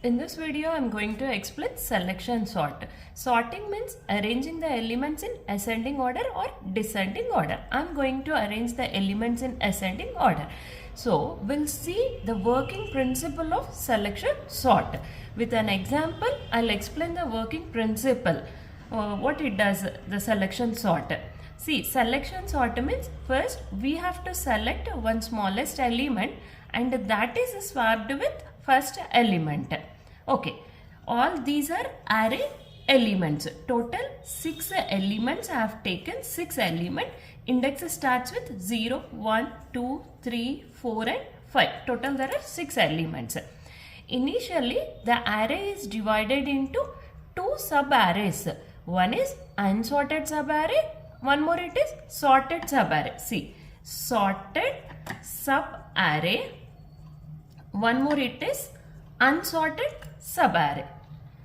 In this video, I am going to explain selection sort. Sorting means arranging the elements in ascending order or descending order. I am going to arrange the elements in ascending order. So, we'll see the working principle of selection sort. With an example, I'll explain the working principle. What it does, the selection sort. See, selection sort means first we have to select one smallest element and that is swapped with first element. Okay, all these are array elements. Total 6 elements. I have taken 6 elements. Index starts with 0, 1, 2, 3, 4 and 5. Total there are 6 elements. Initially, the array is divided into 2 sub-arrays. One is unsorted sub-array. One more it is sorted sub-array. See, sorted sub-array. One more it is unsorted sub-array.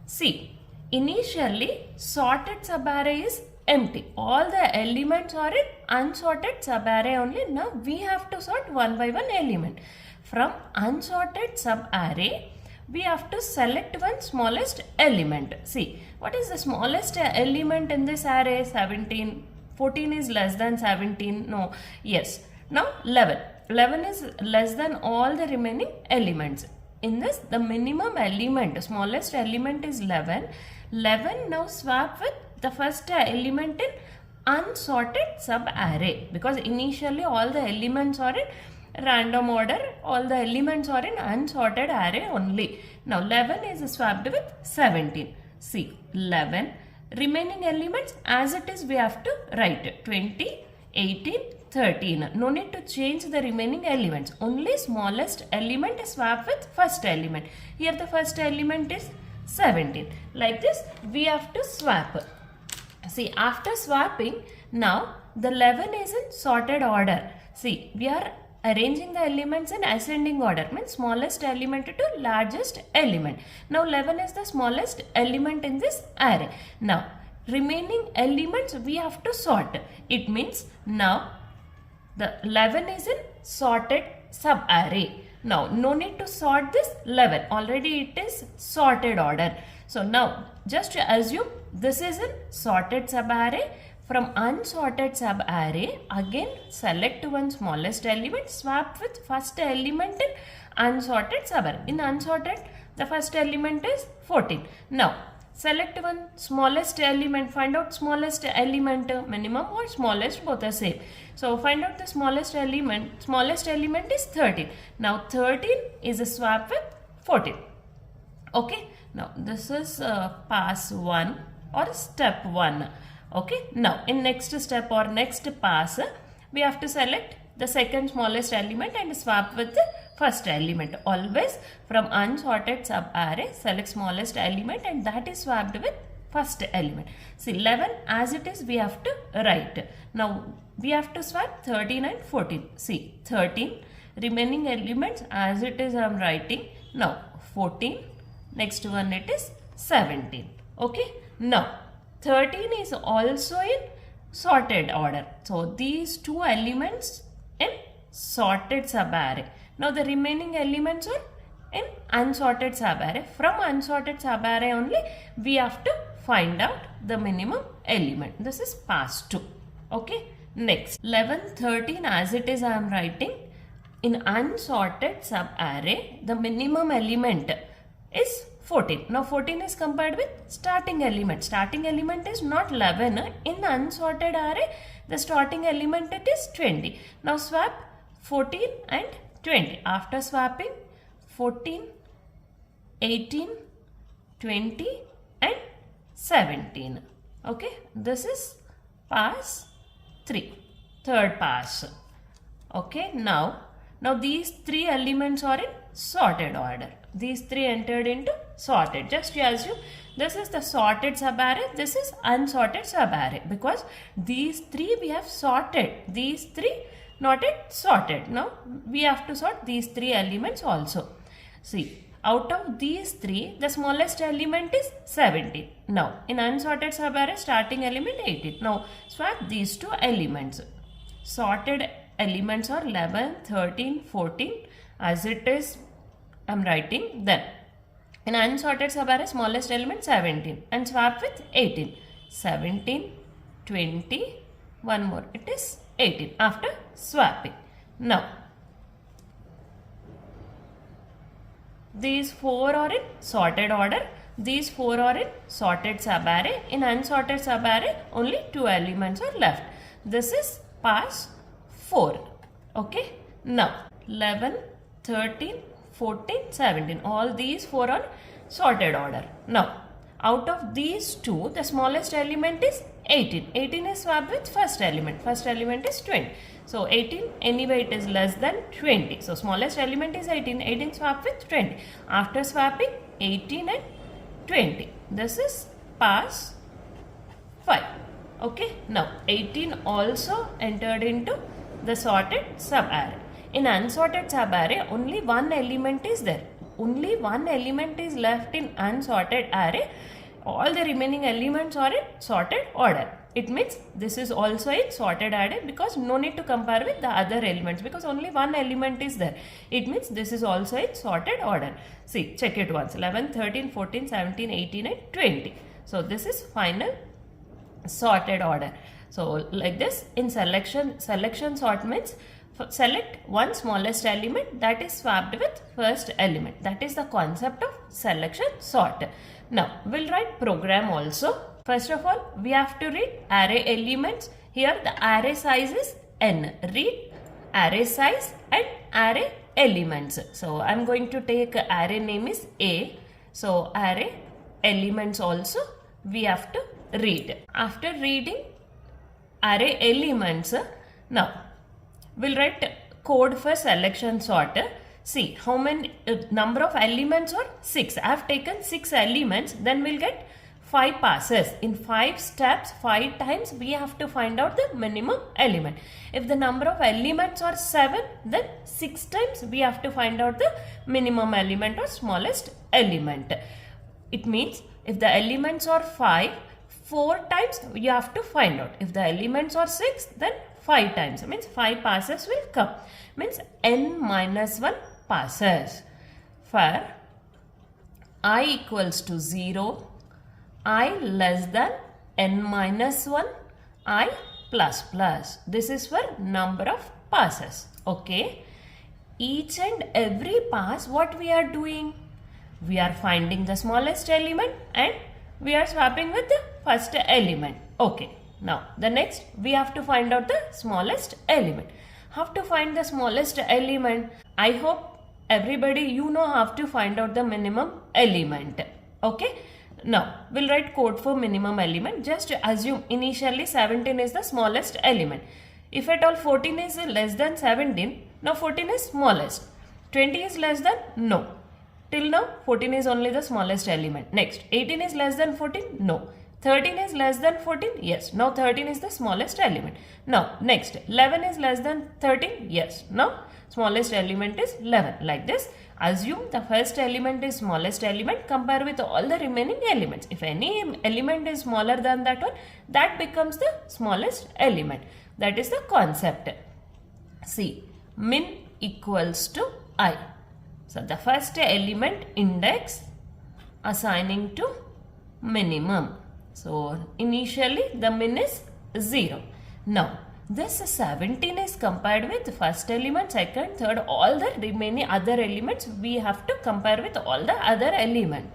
See, initially sorted sub-array is empty. All the elements are in unsorted sub-array only. Now we have to sort one by one element. From unsorted sub-array, we have to select one smallest element. See, what is the smallest element in this array? 17. 14 is less than 17. No. Yes. Now 11. 11 is less than all the remaining elements. In this, the minimum element, smallest element is 11. 11 now swap with the first element in unsorted sub-array. Because initially all the elements are in random order. All the elements are in unsorted array only. Now 11 is swapped with 17. See, 11. Remaining elements as it is we have to write 20, 18, 13. No need to change the remaining elements. Only smallest element is swapped with first element. Here the first element is 17. Like this we have to swap. See, after swapping, now the 11 is in sorted order. See, we are arranging the elements in ascending order, means smallest element to largest element. Now 11 is the smallest element in this array. Now remaining elements we have to sort. It means now the 11 is in sorted sub-array. Now no need to sort this 11. Already it is sorted order. So now just assume this is in sorted sub-array. From unsorted sub-array, again select one smallest element, swap with first element in unsorted sub-array. In unsorted, the first element is 14. Now, select one smallest element, find out smallest element, minimum or smallest, both are same. So, find out the smallest element is 13. Now, 13 is a swap with 14. Okay, now this is pass 1 or step 1. Okay, now in next step or next pass, we have to select the second smallest element and swap with the first element. Always from unsorted sub-array, select smallest element and that is swapped with first element. See, 11 as it is we have to write. Now we have to swap 13 and 14. See, 13, remaining elements as it is I am writing. Now 14, next one it is 17. Okay, now 13 is also in sorted order. So these two elements in sorted subarray. Now the remaining elements are in unsorted subarray. From unsorted subarray only we have to find out the minimum element. This is pass 2. Okay. Next 11, 13 as it is I am writing. In unsorted subarray the minimum element is 14. Now 14 is compared with starting element. Starting element is not 11. In the unsorted array, the starting element it is 20. Now swap 14 and 20. After swapping 14, 18, 20 and 17. Okay, this is pass 3. Third pass. Okay, now these 3 elements are in sorted order. These 3 entered into sorted. Just you assume this is the sorted subarray, this is unsorted subarray, because these 3 we have sorted, these 3 not yet sorted. Now we have to sort these 3 elements also. See, out of these 3 the smallest element is 17. Now in unsorted subarray starting element 18. Now swap these 2 elements. Sorted elements are 11, 13, 14 as it is I am writing. Then In unsorted subarray, smallest element 17 and swap with 18. 17, 20, one more, it is 18 after swapping. Now, these 4 are in sorted order. These 4 are in sorted subarray. In unsorted subarray, only 2 elements are left. This is pass 4. Okay. Now, 11, 13, 14, 17. All these 4 are sorted order. Now, out of these 2, the smallest element is 18. 18 is swapped with first element. First element is 20. So, 18 anyway it is less than 20. So, smallest element is 18. 18 swapped with 20. After swapping 18 and 20. This is pass 5. Okay. Now, 18 also entered into the sorted subarray. In unsorted subarray, only one element is there. Only one element is left in unsorted array. All the remaining elements are in sorted order. It means this is also in sorted array because no need to compare with the other elements because only one element is there. It means this is also in sorted order. See, check it once. 11, 13, 14, 17, 18 and 20. So, this is final sorted order. So, like this in selection sort means select one smallest element that is swapped with first element. That is the concept of selection sort. Now, we'll write program also. First of all, we have to read array elements. Here the array size is n. Read array size and array elements. So, I am going to take array name is A. So, array elements also we have to read. After reading array elements, now we'll write code for selection sort. See how many number of elements are 6. I have taken 6 elements, then we'll get 5 passes. In 5 steps, 5 times we have to find out the minimum element. If the number of elements are 7, then 6 times we have to find out the minimum element or smallest element. It means if the elements are 5, 4 times you have to find out. If the elements are 6, then 5 times. Means 5 passes will come. Means n minus 1 passes. For I equals to 0, I less than n minus 1, I plus plus. This is for number of passes. Okay. Each and every pass, what we are doing? We are finding the smallest element and we are swapping with the first element. Okay. Now, the next we have to find out the smallest element. How to find the smallest element? I hope everybody you know how to find out the minimum element. Okay. Now, we'll write code for minimum element. Just assume initially 17 is the smallest element. If at all 14 is less than 17, now 14 is smallest. 20 is less than? No. Till now 14 is only the smallest element. Next, 18 is less than 14? No. 13 is less than 14? Yes. Now 13 is the smallest element. Now next, 11 is less than 13? Yes. Now smallest element is 11. Like this, assume the first element is smallest element, compare with all the remaining elements. If any element is smaller than that one, that becomes the smallest element. That is the concept. See, min equals to I. So the first element index assigning to minimum. So initially the min is 0. Now this 17 is compared with first element, second, third, all the remaining other elements we have to compare with all the other elements.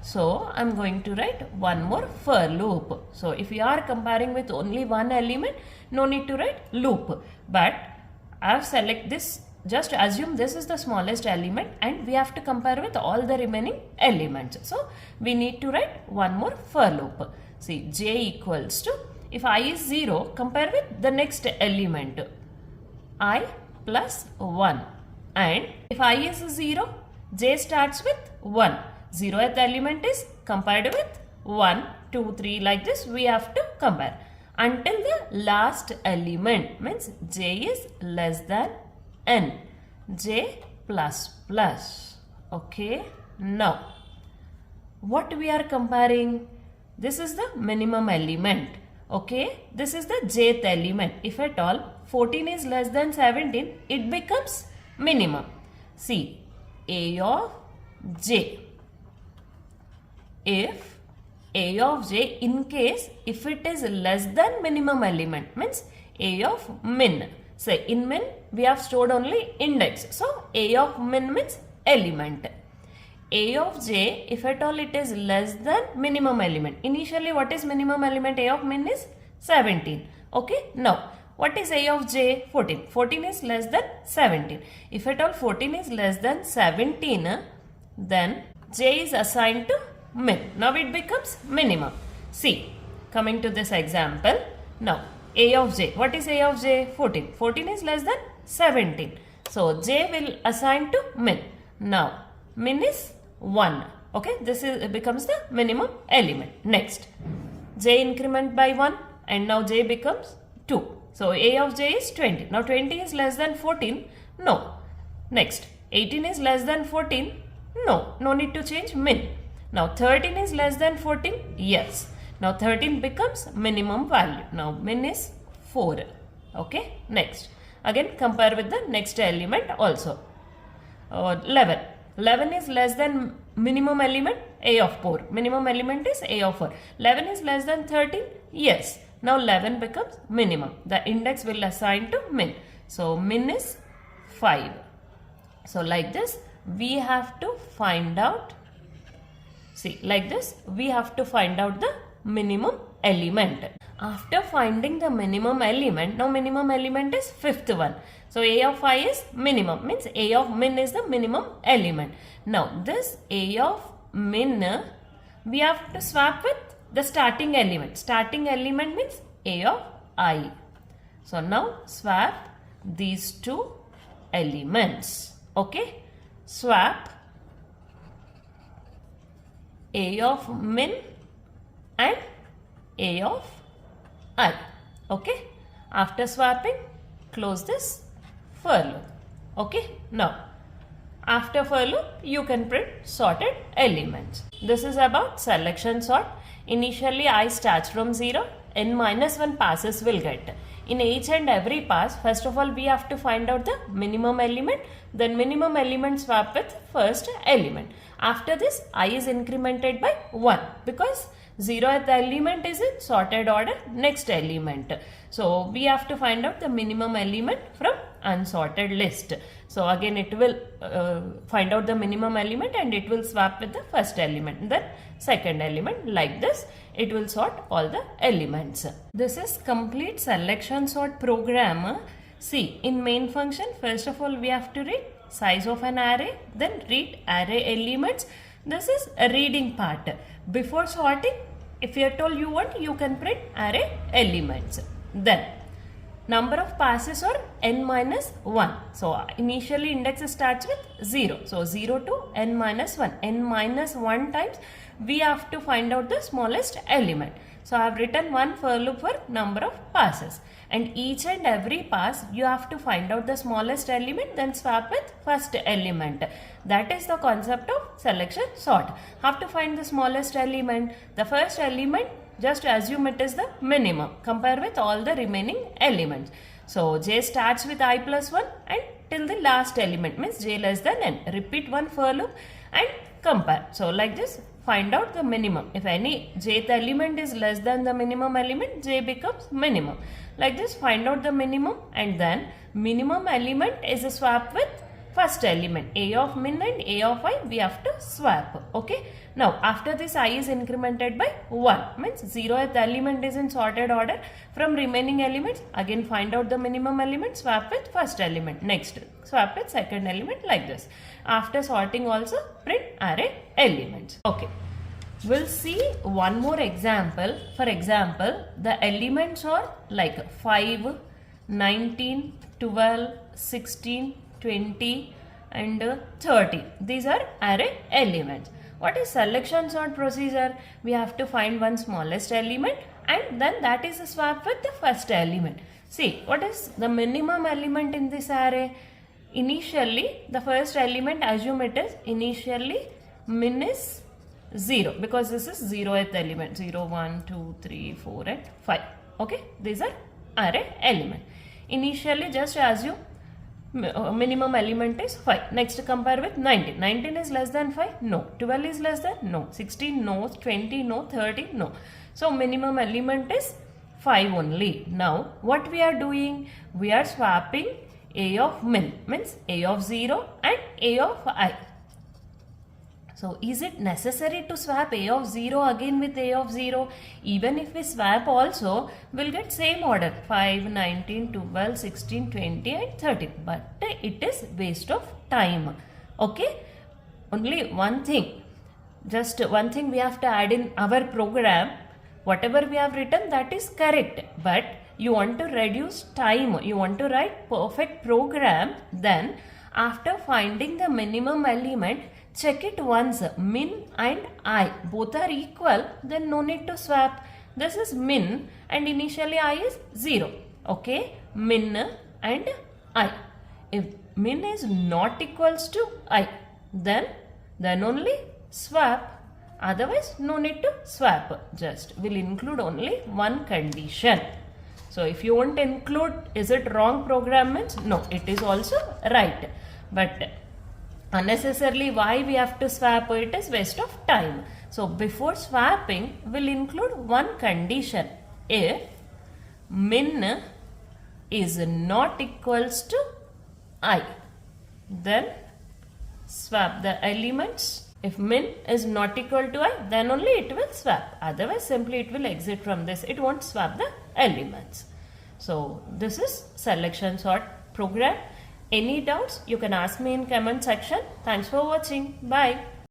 So I am going to write one more for loop. So if you are comparing with only one element, no need to write loop. But I have select this. Just assume this is the smallest element and we have to compare with all the remaining elements. So, we need to write one more for loop. See, j equals to, if I is 0, compare with the next element, I plus 1. And if I is 0, j starts with 1. 0th element is compared with 1, 2, 3, like this we have to compare. Until the last element, means j is less than n, j plus plus. Okay. Now, what we are comparing? This is the minimum element. Okay. This is the jth element. If at all 14 is less than 17, it becomes minimum. See, a of j. if A of j, in case if it is less than minimum element, means A of min. Say in min we have stored only index, so A of min means element. A of j, if at all it is less than minimum element. Initially what is minimum element? A of min is 17. Okay, now what is A of j? 14. 14 is less than 17. If at all 14 is less than 17, then j is assigned to min. Now it becomes minimum. See, coming to this example. Now A of j. What is A of j? 14. 14 is less than 17. So j will assign to min. Now min is 1. Okay, this becomes the minimum element. Next, j increment by 1 and now j becomes 2. So A of j is 20. Now 20 is less than 14. No. Next, 18 is less than 14. No. No need to change min. Now 13 is less than 14. Yes. Now 13 becomes minimum value. Now min is 4. Okay. Next. Again compare with the next element also. 11. 11 is less than minimum element A of 4. Minimum element is A of 4. 11 is less than 13. Yes. Now 11 becomes minimum. The index will assign to min. So min is 5. So like this we have to find out. See, like this we have to find out the minimum element. After finding the minimum element, now minimum element is fifth one. So A of I is minimum, means A of min is the minimum element. Now this A of min we have to swap with the starting element. Starting element means A of I. So now swap these two elements. Okay. Swap A of min and A of I. Okay. After swapping, close this for loop. Okay. Now, after for loop, you can print sorted elements. This is about selection sort. Initially, I starts from 0. N minus 1 passes will get. In each and every pass, first of all, we have to find out the minimum element. Then minimum element swap with first element. After this, I is incremented by 1 because 0th element is in sorted order next element. So we have to find out the minimum element from unsorted list. So again it will find out the minimum element and it will swap with the first element, then second element. Like this it will sort all the elements. This is complete selection sort program. See, in main function, first of all we have to read size of an array, then read array elements. This is a reading part. Before sorting, if you are told you want, you can print array elements. Then number of passes are n minus 1. So initially index starts with 0. So 0 to n minus 1. N minus 1 times we have to find out the smallest element. So I have written one for loop for number of passes. And each and every pass you have to find out the smallest element, then swap with first element. That is the concept of selection sort. Have to find the smallest element. The first element, just assume it is the minimum. Compare with all the remaining elements. So j starts with I plus 1 and till the last element, means j less than n. Repeat one for loop and compare. So like this, find out the minimum. If any jth element is less than the minimum element, j becomes minimum. Like this, find out the minimum and then minimum element is a swap with first element. A of min and A of I we have to swap. Okay. Now after this I is incremented by 1, means 0th element is in sorted order from remaining elements. Again find out the minimum element, swap with first element. Next swap with second element, like this. After sorting also print array elements. Okay. We'll see one more example. For example, the elements are like 5, 19, 12, 16, 20 and 30. These are array elements. What is selection sort procedure? We have to find one smallest element and then that is a swap with the first element. See, what is the minimum element in this array? Initially, the first element, assume it is initially min is 0 because this is 0th element. 0, 1, 2, 3, 4 and 5. Okay, these are array element. Initially just assume minimum element is 5. Next compare with 19. 19 is less than 5? No. 12 is less than? No. 16? No. 20? No. 30? No. So minimum element is 5 only. Now what we are doing? We are swapping A of min, means A of 0 and A of I. So is it necessary to swap A of 0 again with A of 0? Even if we swap also, we'll get same order 5, 19, 12, 16, 20 and 30. But it is waste of time. Okay? Only one thing. Just one thing we have to add in our program. Whatever we have written, that is correct. But you want to reduce time. You want to write perfect program. Then after finding the minimum element, check it once. Min and I both are equal, then no need to swap. This is min and initially I is 0. Okay, min and I. If min is not equals to I, then only swap. Otherwise no need to swap. Just will include only one condition. So if you won't include, is it wrong program means? No, it is also right. But unnecessarily why we have to swap? It is waste of time. So before swapping, we'll include one condition. If min is not equals to I, then swap the elements. If min is not equal to I, then only it will swap. Otherwise simply it will exit from this. It won't swap the elements. So this is selection sort program. Any doubts, you can ask me in comment section. Thanks for watching. Bye.